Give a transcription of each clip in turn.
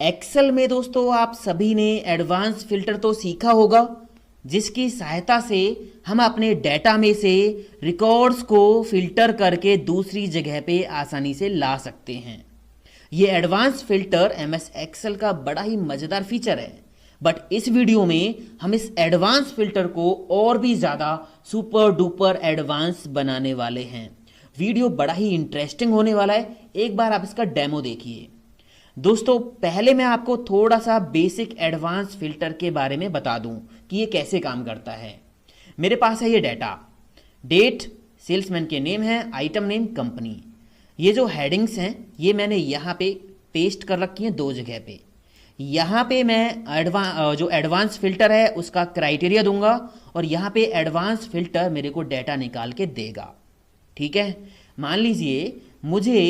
Excel में दोस्तों आप सभी ने एडवांस फिल्टर तो सीखा होगा, जिसकी सहायता से हम अपने डेटा में से रिकॉर्ड्स को फिल्टर करके दूसरी जगह पे आसानी से ला सकते हैं। ये एडवांस फिल्टर एमएस एक्सेल का बड़ा ही मज़ेदार फीचर है। बट इस वीडियो में हम इस एडवांस फिल्टर को और भी ज़्यादा सुपर डुपर एडवांस बनाने वाले हैं। वीडियो बड़ा ही इंटरेस्टिंग होने वाला है, एक बार आप इसका डेमो देखिए। दोस्तों पहले मैं आपको थोड़ा सा बेसिक एडवांस फिल्टर के बारे में बता दूं कि ये कैसे काम करता है। मेरे पास है ये डाटा, डेट, सेल्समैन के नेम है, आइटम नेम, कंपनी। ये जो हेडिंग्स हैं ये मैंने यहाँ पे पेस्ट कर रखी हैं दो जगह पे। यहाँ पे मैं जो एडवांस फिल्टर है उसका क्राइटेरिया दूंगा और यहाँ पे एडवांस फिल्टर मेरे को डाटा निकाल के देगा। ठीक है, मान लीजिए मुझे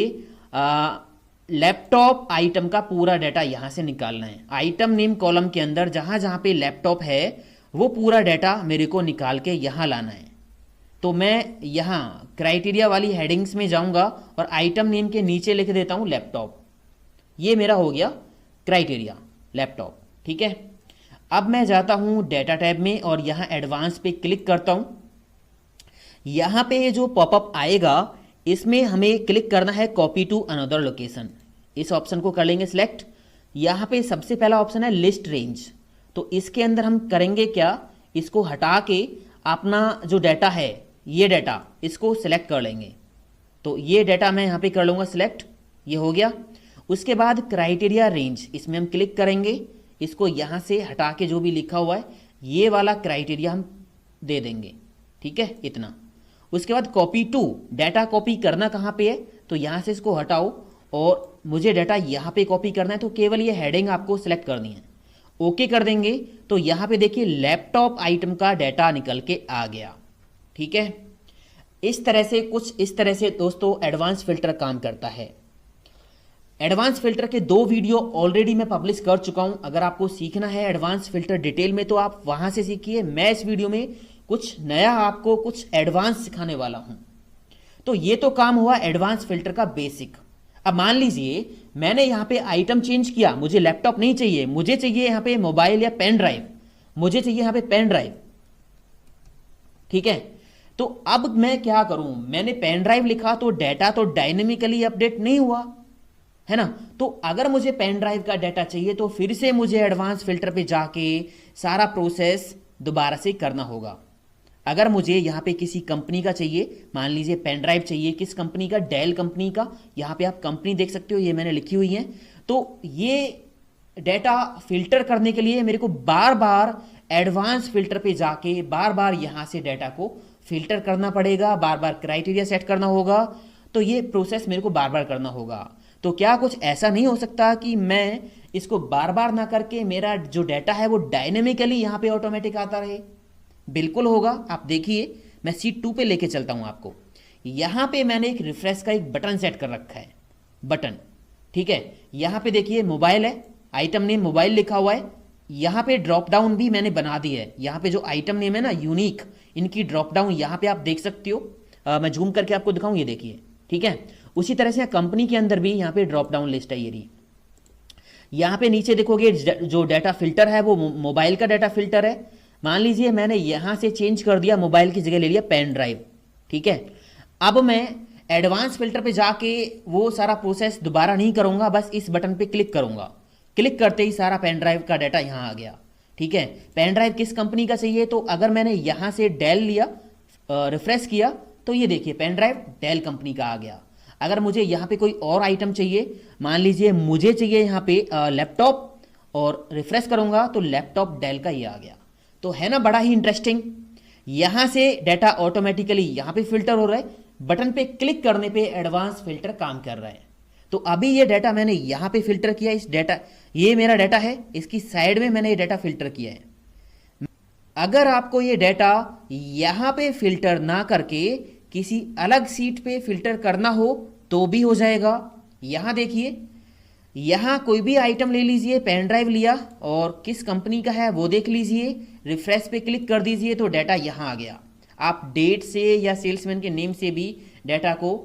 लैपटॉप आइटम का पूरा डाटा यहाँ से निकालना है। आइटम नेम कॉलम के अंदर जहाँ जहाँ पे लैपटॉप है वो पूरा डाटा मेरे को निकाल के यहाँ लाना है। तो मैं यहाँ क्राइटेरिया वाली हेडिंग्स में जाऊँगा और आइटम नेम के नीचे लिख देता हूँ लैपटॉप। ये मेरा हो गया क्राइटेरिया लैपटॉप। ठीक है, अब मैं जाता हूँ डेटा टैब में और यहाँ एडवांस पे क्लिक करता हूँ। यहाँ पे जो पॉपअप आएगा इसमें हमें क्लिक करना है कॉपी टू अनदर लोकेशन। इस ऑप्शन को कर लेंगे सिलेक्ट। यहाँ पे सबसे पहला ऑप्शन है लिस्ट रेंज। तो इसके अंदर हम करेंगे क्या, इसको हटा के अपना जो डाटा है ये डाटा इसको सिलेक्ट कर लेंगे। तो ये डाटा मैं यहाँ पे कर लूँगा सिलेक्ट, ये हो गया। उसके बाद क्राइटेरिया रेंज, इसमें हम क्लिक करेंगे, इसको यहाँ से हटा के जो भी लिखा हुआ है ये वाला क्राइटेरिया हम दे देंगे। ठीक है, इतना। उसके बाद कॉपी टू, डाटा कॉपी करना कहाँ पे है, तो यहाँ से इसको हटाओ और मुझे डाटा यहाँ पे कॉपी करना है। तो केवल ये हेडिंग आपको सिलेक्ट करनी है, ओके कर देंगे। तो यहाँ पे देखिए लैपटॉप आइटम का डाटा निकल के आ गया। ठीक है, इस तरह से दोस्तों एडवांस फिल्टर काम करता है। एडवांस फिल्टर के 2 वीडियो ऑलरेडी मैं पब्लिश कर चुका हूँ। अगर आपको सीखना है एडवांस फिल्टर डिटेल में तो आप वहाँ से सीखिए। मैं इस वीडियो में कुछ नया आपको कुछ एडवांस सिखाने वाला हूँ। तो ये तो काम हुआ एडवांस फिल्टर का बेसिक। अब मान लीजिए मैंने यहाँ पे आइटम चेंज किया, मुझे लैपटॉप नहीं चाहिए, मुझे चाहिए यहाँ पे मोबाइल या पेन ड्राइव, मुझे चाहिए यहाँ पे पेन ड्राइव। ठीक है, तो अब मैं क्या करूं, मैंने पेन ड्राइव लिखा तो डाटा तो डायनेमिकली अपडेट नहीं हुआ है ना। तो अगर मुझे पेन ड्राइव का डाटा चाहिए तो फिर से मुझे एडवांस फिल्टर पे जाके सारा प्रोसेस दोबारा से करना होगा। अगर मुझे यहाँ पे किसी कंपनी का चाहिए, मान लीजिए पेन ड्राइव चाहिए, किस कंपनी का, डेल कंपनी का, यहाँ पे आप कंपनी देख सकते हो, ये मैंने लिखी हुई है। तो ये डेटा फिल्टर करने के लिए मेरे को बार बार एडवांस फिल्टर पे जाके बार बार यहाँ से डेटा को फिल्टर करना पड़ेगा, बार बार क्राइटेरिया सेट करना होगा। तो ये प्रोसेस मेरे को बार बार करना होगा। तो क्या कुछ ऐसा नहीं हो सकता कि मैं इसको बार बार ना करके मेरा जो डाटा है वो डायनेमिकली यहाँ पे ऑटोमेटिक आता रहे? बिल्कुल होगा। आप देखिए मैं सीट 2 पे लेके चलता हूँ आपको। यहाँ पे मैंने एक रिफ्रेश का एक बटन सेट कर रखा है, बटन। ठीक है, यहाँ पे देखिए मोबाइल है, आइटम नेम मोबाइल लिखा हुआ है। यहाँ पे ड्रॉप डाउन भी मैंने बना दी है। यहाँ पे जो आइटम नेम है ना यूनिक, इनकी ड्रॉप डाउन यहाँ पे आप देख सकते हो। मैं जूम करके आपको दिखाऊँ, ये देखिए। ठीक है, उसी तरह से कंपनी के अंदर भी यहाँ पे ड्रॉप डाउन लिस्ट है। ये रही। यहाँ पे नीचे देखोगे जो डाटा फिल्टर है वो मोबाइल का डाटा फिल्टर है। मान लीजिए मैंने यहाँ से चेंज कर दिया, मोबाइल की जगह ले लिया पेन ड्राइव। ठीक है, अब मैं एडवांस फिल्टर पे जाके वो सारा प्रोसेस दोबारा नहीं करूँगा, बस इस बटन पे क्लिक करूँगा। क्लिक करते ही सारा पेन ड्राइव का डाटा यहाँ आ गया। ठीक है, पेन ड्राइव किस कंपनी का चाहिए, तो अगर मैंने यहाँ से डेल लिया, रिफ्रेश किया, तो ये देखिए पेन ड्राइव डेल कंपनी का आ गया। अगर मुझे यहाँ पे कोई और आइटम चाहिए, मान लीजिए मुझे चाहिए यहाँ पे लैपटॉप, और रिफ्रेश करूँगा तो लैपटॉप डेल का ही आ गया। तो है ना बड़ा ही इंटरेस्टिंग। यहाँ से डाटा ऑटोमेटिकली यहाँ पे फिल्टर हो रहा है, बटन पे क्लिक करने पे एडवांस फिल्टर काम कर रहा है। तो अभी ये डाटा मैंने यहाँ पे फिल्टर किया, इस डाटा, ये मेरा डाटा है, इसकी साइड में मैंने ये डाटा फिल्टर किया है। अगर आपको ये डाटा यहाँ पे फिल्टर ना करके किसी अलग सीट पे फिल्टर करना हो तो भी हो जाएगा। यहाँ देखिए, यहाँ कोई भी आइटम ले लीजिए, पेन ड्राइव लिया और किस कंपनी का है वो देख लीजिए, रिफ्रेश पे क्लिक कर दीजिए तो डाटा यहाँ आ गया। आप डेट से या सेल्समैन के नेम से भी डाटा को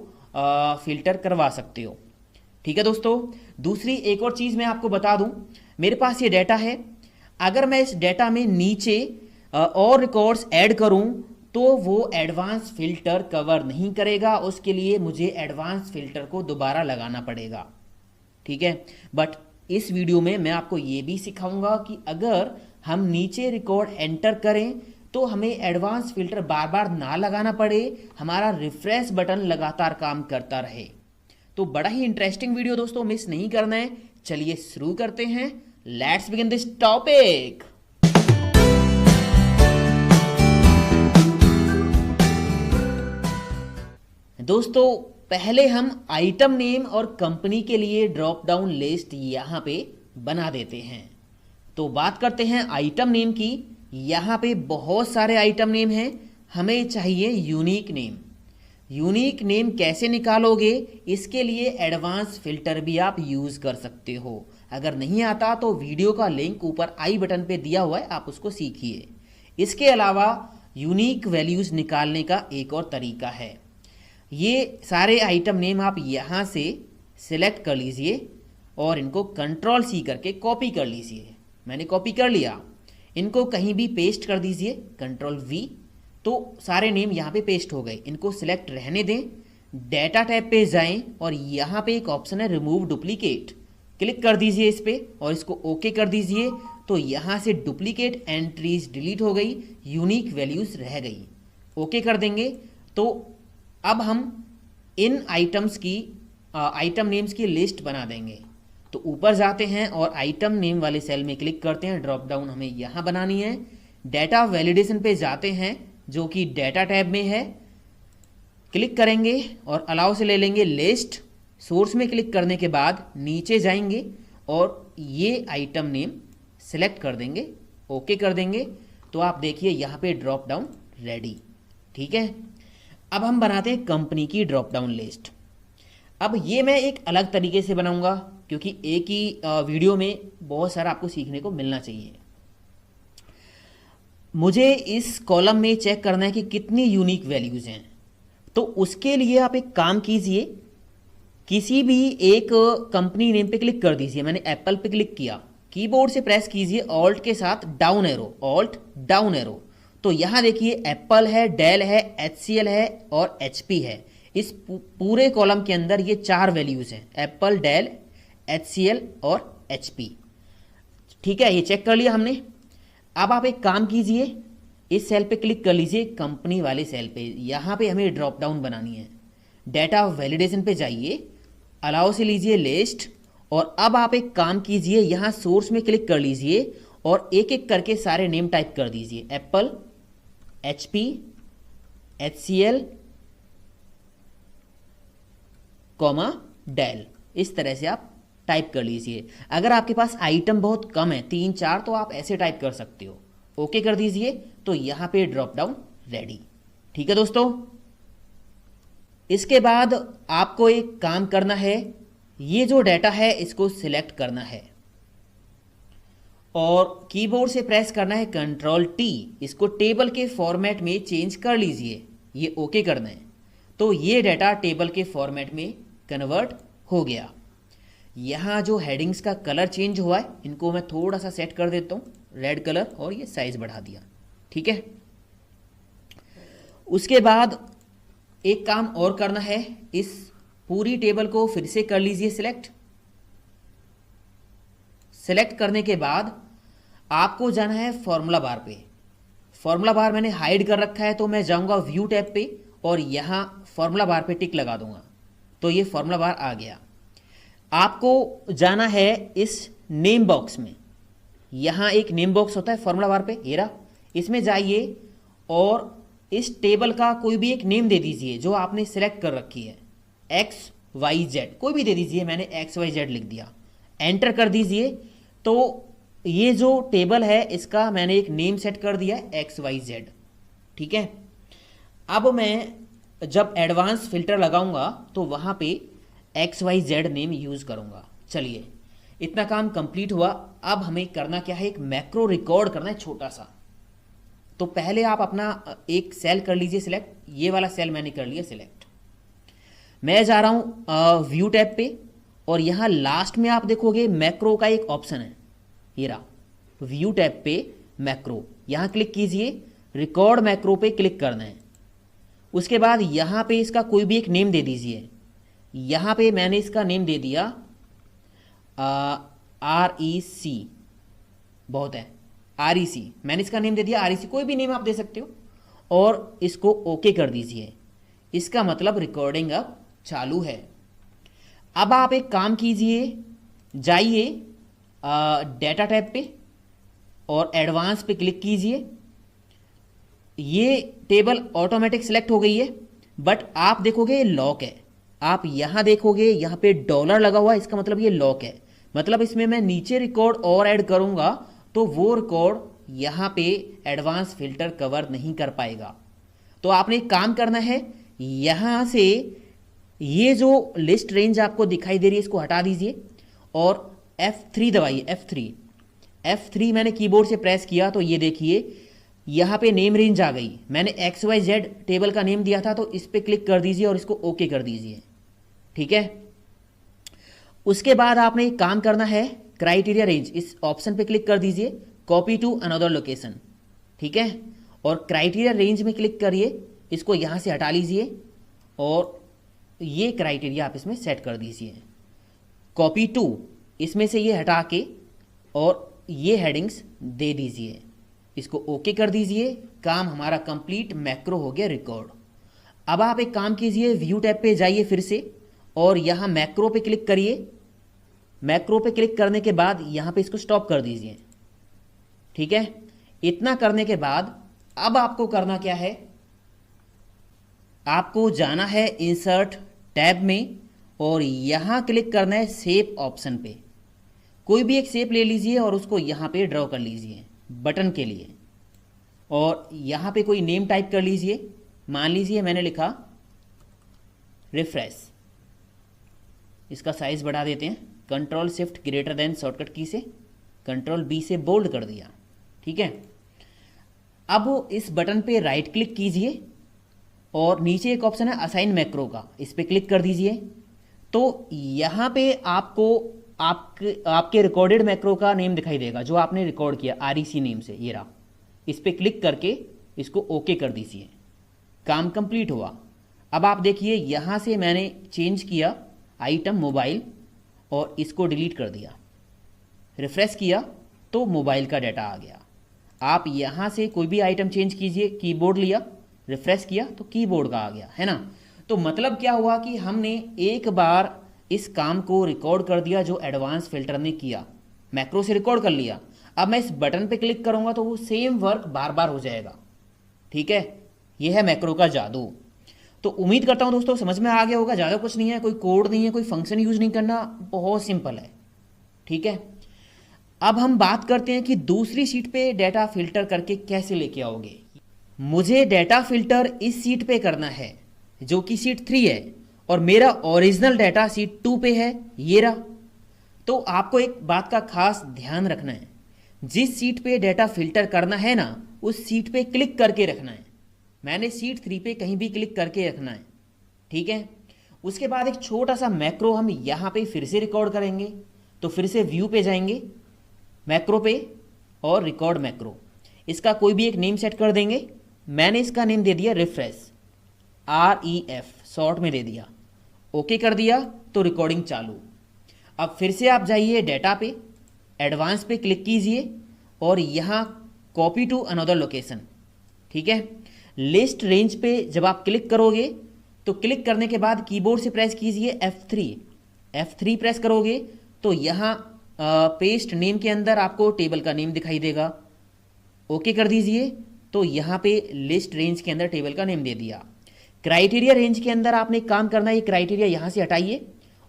फिल्टर करवा सकते हो। ठीक है दोस्तों, दूसरी एक और चीज़ मैं आपको बता दूं, मेरे पास ये डेटा है, अगर मैं इस डेटा में नीचे और रिकॉर्ड्स ऐड करूं तो वो एडवांस फिल्टर कवर नहीं करेगा, उसके लिए मुझे एडवांस फिल्टर को दोबारा लगाना पड़ेगा। ठीक है, बट इस वीडियो में मैं आपको ये भी सिखाऊंगा कि अगर हम नीचे रिकॉर्ड एंटर करें तो हमें एडवांस फिल्टर बार बार ना लगाना पड़े, हमारा रिफ्रेश बटन लगातार काम करता रहे। तो बड़ा ही इंटरेस्टिंग वीडियो दोस्तों, मिस नहीं करना है। चलिए शुरू करते हैं, लेट्स बिगिन दिस टॉपिक। दोस्तों पहले हम आइटम नेम और कंपनी के लिए ड्रॉप डाउन लिस्ट यहां पे बना देते हैं। तो बात करते हैं आइटम नेम की। यहां पे बहुत सारे आइटम नेम हैं, हमें चाहिए यूनिक नेम। यूनिक नेम कैसे निकालोगे, इसके लिए एडवांस फिल्टर भी आप यूज कर सकते हो। अगर नहीं आता तो वीडियो का लिंक ऊपर आई बटन पे दिया हुआ है, आप उसको सीखिए। इसके अलावा यूनिक वैल्यूज निकालने का एक और तरीका है, ये सारे आइटम नेम आप यहाँ से सिलेक्ट कर लीजिए और इनको कंट्रोल सी करके कॉपी कर लीजिए। मैंने कॉपी कर लिया, इनको कहीं भी पेस्ट कर दीजिए, कंट्रोल वी, तो सारे नेम यहाँ पे पेस्ट हो गए। इनको सिलेक्ट रहने दें, डेटा टैब पे जाएं और यहाँ पे एक ऑप्शन है रिमूव डुप्लीकेट, क्लिक कर दीजिए इस पे और इसको ओके कर दीजिए। तो यहाँ से डुप्लीकेट एंट्रीज डिलीट हो गई, यूनिक वैल्यूज रह गई। ओके कर देंगे तो अब हम इन आइटम्स की आइटम नेम्स की लिस्ट बना देंगे। तो ऊपर जाते हैं और आइटम नेम वाले सेल में क्लिक करते हैं, ड्रॉप डाउन हमें यहाँ बनानी है। डेटा वैलिडेशन पे जाते हैं जो कि डेटा टैब में है, क्लिक करेंगे और अलाउ से ले लेंगे लिस्ट। सोर्स में क्लिक करने के बाद नीचे जाएंगे और ये आइटम नेम सेलेक्ट कर देंगे, ओके कर देंगे। तो आप देखिए यहाँ पे ड्रॉप डाउन रेडी। ठीक है, अब हम बनाते हैं कंपनी की ड्रॉप डाउन लिस्ट। अब ये मैं एक अलग तरीके से बनाऊंगा क्योंकि एक ही वीडियो में बहुत सारा आपको सीखने को मिलना चाहिए। मुझे इस कॉलम में चेक करना है कि कितनी यूनिक वैल्यूज हैं। तो उसके लिए आप एक काम कीजिए, किसी भी एक कंपनी नेम पे क्लिक कर दीजिए। मैंने एप्पल पे क्लिक किया, कीबोर्ड से प्रेस कीजिए ऑल्ट के साथ down arrow, alt down arrow. तो यहाँ देखिए एप्पल है, डेल है, HCL है और HP है। इस पूरे कॉलम के अंदर ये 4 वैल्यूज हैं, एप्पल, डेल, HCL और HP। ठीक है, ये चेक कर लिया हमने। अब आप एक काम कीजिए, इस सेल पे क्लिक कर लीजिए, कंपनी वाले सेल पे। यहाँ पे हमें ड्रॉप डाउन बनानी है। डेटा वैलिडेशन पे जाइए, अलाउ से लीजिए लिस्ट और अब आप एक काम कीजिए, यहाँ सोर्स में क्लिक कर लीजिए और एक एक करके सारे नेम टाइप कर दीजिए, एप्पल, HP, HCL, डेल। इस तरह से आप टाइप कर लीजिए। अगर आपके पास आइटम बहुत कम है, 3-4, तो आप ऐसे टाइप कर सकते हो। ओके कर दीजिए, तो यहाँ पे ड्रॉप डाउन रेडी। ठीक है दोस्तों, इसके बाद आपको एक काम करना है, ये जो डेटा है इसको सिलेक्ट करना है और कीबोर्ड से प्रेस करना है कंट्रोल T, इसको टेबल के फॉर्मेट में चेंज कर लीजिए, ये ओके करना है। तो ये डेटा टेबल के फॉर्मेट में कन्वर्ट हो गया। यहाँ जो हेडिंग्स का कलर चेंज हुआ है, इनको मैं थोड़ा सा सेट कर देता हूँ रेड कलर और ये साइज बढ़ा दिया। ठीक है, उसके बाद एक काम और करना है, इस पूरी टेबल को फिर से कर लीजिए सिलेक्ट। सेलेक्ट करने के बाद आपको जाना है फॉर्मूला बार पे। फॉर्मूला बार मैंने हाइड कर रखा है, तो मैं जाऊंगा व्यू टैब पे और यहाँ फॉर्मूला बार पे टिक लगा दूंगा। तो ये फॉर्मूला बार आ गया। आपको जाना है इस नेम बॉक्स में, यहाँ एक नेम बॉक्स होता है फॉर्मूला बार पे, ये रहा। इसमें जाइए और इस टेबल का कोई भी एक नेम दे दीजिए जो आपने सेलेक्ट कर रखी है, XYZ कोई भी दे दीजिए। मैंने XYZ लिख दिया, एंटर कर दीजिए। तो ये जो टेबल है इसका मैंने एक नेम सेट कर दिया है XYZ। ठीक है, अब मैं जब एडवांस फिल्टर लगाऊंगा तो वहाँ पे XYZ नेम यूज़ करूँगा। चलिए, इतना काम कंप्लीट हुआ। अब हमें करना क्या है, एक मैक्रो रिकॉर्ड करना है छोटा सा। तो पहले आप अपना एक सेल कर लीजिए सिलेक्ट, ये वाला सेल मैंने कर लिया सिलेक्ट। मैं जा रहा हूँ व्यू टैब पे और यहाँ लास्ट में आप देखोगे मैक्रो का एक ऑप्शन है, ये रहा व्यू टैब पे मैक्रो, यहाँ क्लिक कीजिए, रिकॉर्ड मैक्रो पे क्लिक करना है। उसके बाद यहाँ पे इसका कोई भी एक नेम दे दीजिए। यहाँ पे मैंने इसका नेम दे दिया REC, बहुत है, REC, मैंने इसका नेम दे दिया REC, कोई भी नेम आप दे सकते हो, और इसको ओके कर दीजिए। इसका मतलब रिकॉर्डिंग अब चालू है। अब आप एक काम कीजिए, जाइए डेटा टैब पे और एडवांस पे क्लिक कीजिए। ये टेबल ऑटोमेटिक सिलेक्ट हो गई है, बट आप देखोगे लॉक है। आप यहाँ देखोगे, यहाँ पे डॉलर लगा हुआ है, इसका मतलब ये लॉक है। मतलब इसमें मैं नीचे रिकॉर्ड और ऐड करूँगा तो वो रिकॉर्ड यहाँ पे एडवांस फिल्टर कवर नहीं कर पाएगा। तो आपने एक काम करना है, यहाँ से ये जो लिस्ट रेंज आपको दिखाई दे रही है इसको हटा दीजिए और F3 दबाइए। F3 मैंने कीबोर्ड से प्रेस किया तो ये देखिए यहाँ पे नेम रेंज आ गई। मैंने XYZ टेबल का नेम दिया था, तो इस पर क्लिक कर दीजिए और इसको ओके कर दीजिए। ठीक है, उसके बाद आपने एक काम करना है, क्राइटेरिया रेंज, इस ऑप्शन पे क्लिक कर दीजिए, कॉपी टू अनदर लोकेशन। ठीक है, और क्राइटेरिया रेंज में क्लिक करिए, इसको यहाँ से हटा लीजिए और ये क्राइटेरिया आप इसमें सेट कर दीजिए। कॉपी टू, इसमें से ये हटा के और ये हेडिंग्स दे दीजिए, इसको ओके कर दीजिए। काम हमारा कंप्लीट, मैक्रो हो गया रिकॉर्ड। अब आप एक काम कीजिए, व्यू टैब पे जाइए फिर से और यहाँ मैक्रो पे क्लिक करिए। मैक्रो पे क्लिक करने के बाद यहाँ पे इसको स्टॉप कर दीजिए। ठीक है, इतना करने के बाद अब आपको करना क्या है, आपको जाना है इंसर्ट टैब में और यहाँ क्लिक करना है शेप ऑप्शन पे। कोई भी एक शेप ले लीजिए और उसको यहाँ पे ड्रॉ कर लीजिए बटन के लिए, और यहाँ पे कोई नेम टाइप कर लीजिए। मान लीजिए मैंने लिखा रिफ्रेश। इसका साइज बढ़ा देते हैं, control shift greater than shortcut की से कंट्रोल B से बोल्ड कर दिया। ठीक है, अब इस बटन पे राइट क्लिक कीजिए और नीचे एक ऑप्शन है असाइन मैक्रो का, इस पर क्लिक कर दीजिए। तो यहाँ पे आपको आपके रिकॉर्डेड मैक्रो का नेम दिखाई देगा जो आपने रिकॉर्ड किया REC नेम से, ये रहा। इस पर क्लिक करके इसको ओके कर दीजिए। काम कंप्लीट हुआ। अब आप देखिए यहाँ से मैंने चेंज किया आइटम मोबाइल और इसको डिलीट कर दिया, रिफ्रेश किया तो मोबाइल का डाटा आ गया। आप यहाँ से कोई भी आइटम चेंज कीजिए, कीबोर्ड लिया, रिफ्रेश किया तो कीबोर्ड का आ गया, है ना। तो मतलब क्या हुआ कि हमने एक बार इस काम को रिकॉर्ड कर दिया जो एडवांस फिल्टर ने किया, मैक्रो से रिकॉर्ड कर लिया। अब मैं इस बटन पे क्लिक करूंगा तो वो सेम वर्क बार बार हो जाएगा। ठीक है, ये है मैक्रो का जादू। तो उम्मीद करता हूं दोस्तों समझ में आ गया होगा। ज़्यादा कुछ नहीं है, कोई कोड नहीं है, कोई फंक्शन यूज नहीं करना, बहुत सिंपल है। ठीक है, अब हम बात करते हैं कि दूसरी शीट पे डाटा फिल्टर करके कैसे लेके आओगे। मुझे डाटा फिल्टर इस शीट पे करना है जो कि शीट 3 है और मेरा ओरिजिनल डाटा शीट 2 पे है, ये रहा। तो आपको एक बात का खास ध्यान रखना है, जिस शीट पे डाटा फिल्टर करना है ना, उस शीट पे क्लिक करके रखना है। मैंने शीट 3 पे कहीं भी क्लिक करके रखना है। ठीक है, उसके बाद एक छोटा सा मैक्रो हम यहाँ पे फिर से रिकॉर्ड करेंगे। तो फिर से व्यू पे जाएंगे, मैक्रो पे और रिकॉर्ड मैक्रो, इसका कोई भी एक नेम सेट कर देंगे। मैंने इसका नेम दे दिया रिफ्रेश, REF शॉर्ट में दे दिया, ओके कर दिया तो रिकॉर्डिंग चालू। अब फिर से आप जाइए डाटा पे, एडवांस पे क्लिक कीजिए और यहाँ कॉपी टू अनदर लोकेशन। ठीक है, लिस्ट रेंज पे जब आप क्लिक करोगे तो क्लिक करने के बाद कीबोर्ड से प्रेस कीजिए F3 प्रेस करोगे तो यहाँ पेस्ट नेम के अंदर आपको टेबल का नेम दिखाई देगा, ओके कर दीजिए तो यहाँ पे लिस्ट रेंज के अंदर टेबल का नेम दे दिया। क्राइटेरिया रेंज के अंदर आपने एक काम करना है, ये क्राइटेरिया यहाँ से हटाइए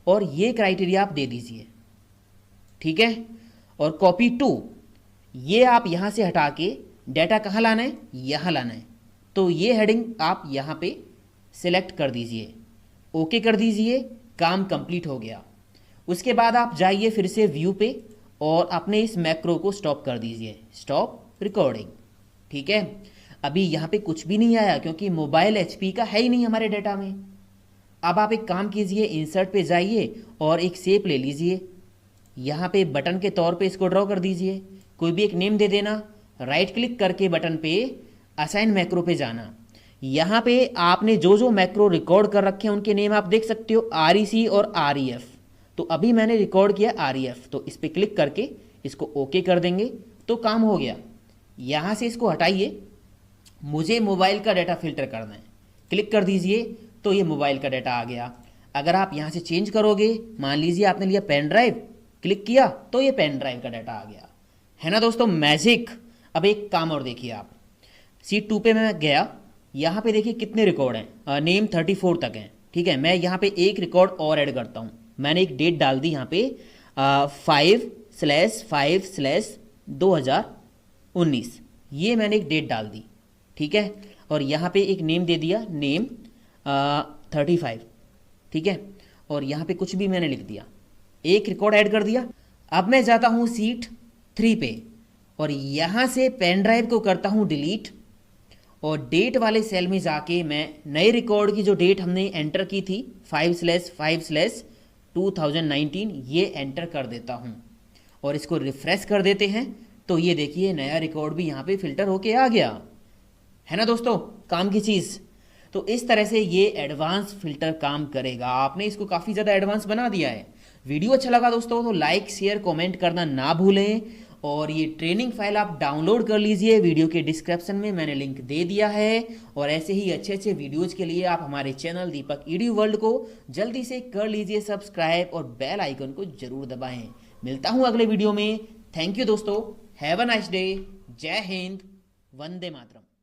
और ये क्राइटेरिया आप दे दीजिए। ठीक है, और कॉपी टू, ये आप यहाँ से हटा के डाटा कहाँ लाना है, यहाँ लाना है। तो ये हेडिंग आप यहाँ पे सिलेक्ट कर दीजिए, ओके कर दीजिए, काम कंप्लीट हो गया। उसके बाद आप जाइए फिर से व्यू पे और अपने इस मैक्रो को स्टॉप कर दीजिए, स्टॉप रिकॉर्डिंग। ठीक है, अभी यहाँ पे कुछ भी नहीं आया क्योंकि मोबाइल HP का है ही नहीं हमारे डाटा में। अब आप एक काम कीजिए, इंसर्ट पे जाइए और एक शेप ले लीजिए, यहाँ पे बटन के तौर पे इसको ड्रॉ कर दीजिए, कोई भी एक नेम दे देना, राइट क्लिक करके बटन पे असाइन मैक्रो पे जाना। यहाँ पे आपने जो जो मैक्रो रिकॉर्ड कर रखे हैं उनके नेम आप देख सकते हो, REC और REF। तो अभी मैंने रिकॉर्ड किया REF, तो इस पर क्लिक करके इसको ओके कर देंगे तो काम हो गया। यहाँ से इसको हटाइए, मुझे मोबाइल का डाटा फिल्टर करना है, क्लिक कर दीजिए तो ये मोबाइल का डाटा आ गया। अगर आप यहाँ से चेंज करोगे, मान लीजिए आपने लिया पेन ड्राइव, क्लिक किया तो ये पेन ड्राइव का डाटा आ गया, है ना दोस्तों, मैजिक। अब एक काम और देखिए आप, शीट 2 पे मैं गया, यहाँ पे देखिए कितने रिकॉर्ड हैं, नेम 34 तक हैं, ठीक है। मैं यहाँ पे एक रिकॉर्ड और ऐड करता हूँ, मैंने एक डेट डाल दी यहाँ पे 5/5/2019, ये मैंने एक डेट डाल दी, ठीक है। और यहाँ पे एक नेम दे दिया, नेम 35, ठीक है। और यहाँ पे कुछ भी मैंने लिख दिया, एक रिकॉर्ड ऐड कर दिया। अब मैं जाता हूँ शीट 3 पे और यहाँ से पेन ड्राइव को करता हूँ डिलीट, और डेट वाले सेल में जाके मैं नए रिकॉर्ड की जो डेट हमने एंटर की थी 5/5/2019 ये एंटर कर देता हूँ और इसको रिफ्रेश कर देते हैं तो ये देखिए नया रिकॉर्ड भी यहाँ पे फिल्टर होके आ गया, है ना दोस्तों, काम की चीज़। तो इस तरह से ये एडवांस फिल्टर काम करेगा। आपने इसको काफ़ी ज़्यादा एडवांस बना दिया है। वीडियो अच्छा लगा दोस्तों तो लाइक शेयर कमेंट करना ना भूलें, और ये ट्रेनिंग फाइल आप डाउनलोड कर लीजिए, वीडियो के डिस्क्रिप्शन में मैंने लिंक दे दिया है। और ऐसे ही अच्छे अच्छे वीडियोज़ के लिए आप हमारे चैनल दीपक EDU वर्ल्ड को जल्दी से कर लीजिए सब्सक्राइब और बेल आइकन को जरूर दबाएं। मिलता हूँ अगले वीडियो में। थैंक यू दोस्तों, हैव अ नाइस डे, जय हिंद, वंदे मातरम।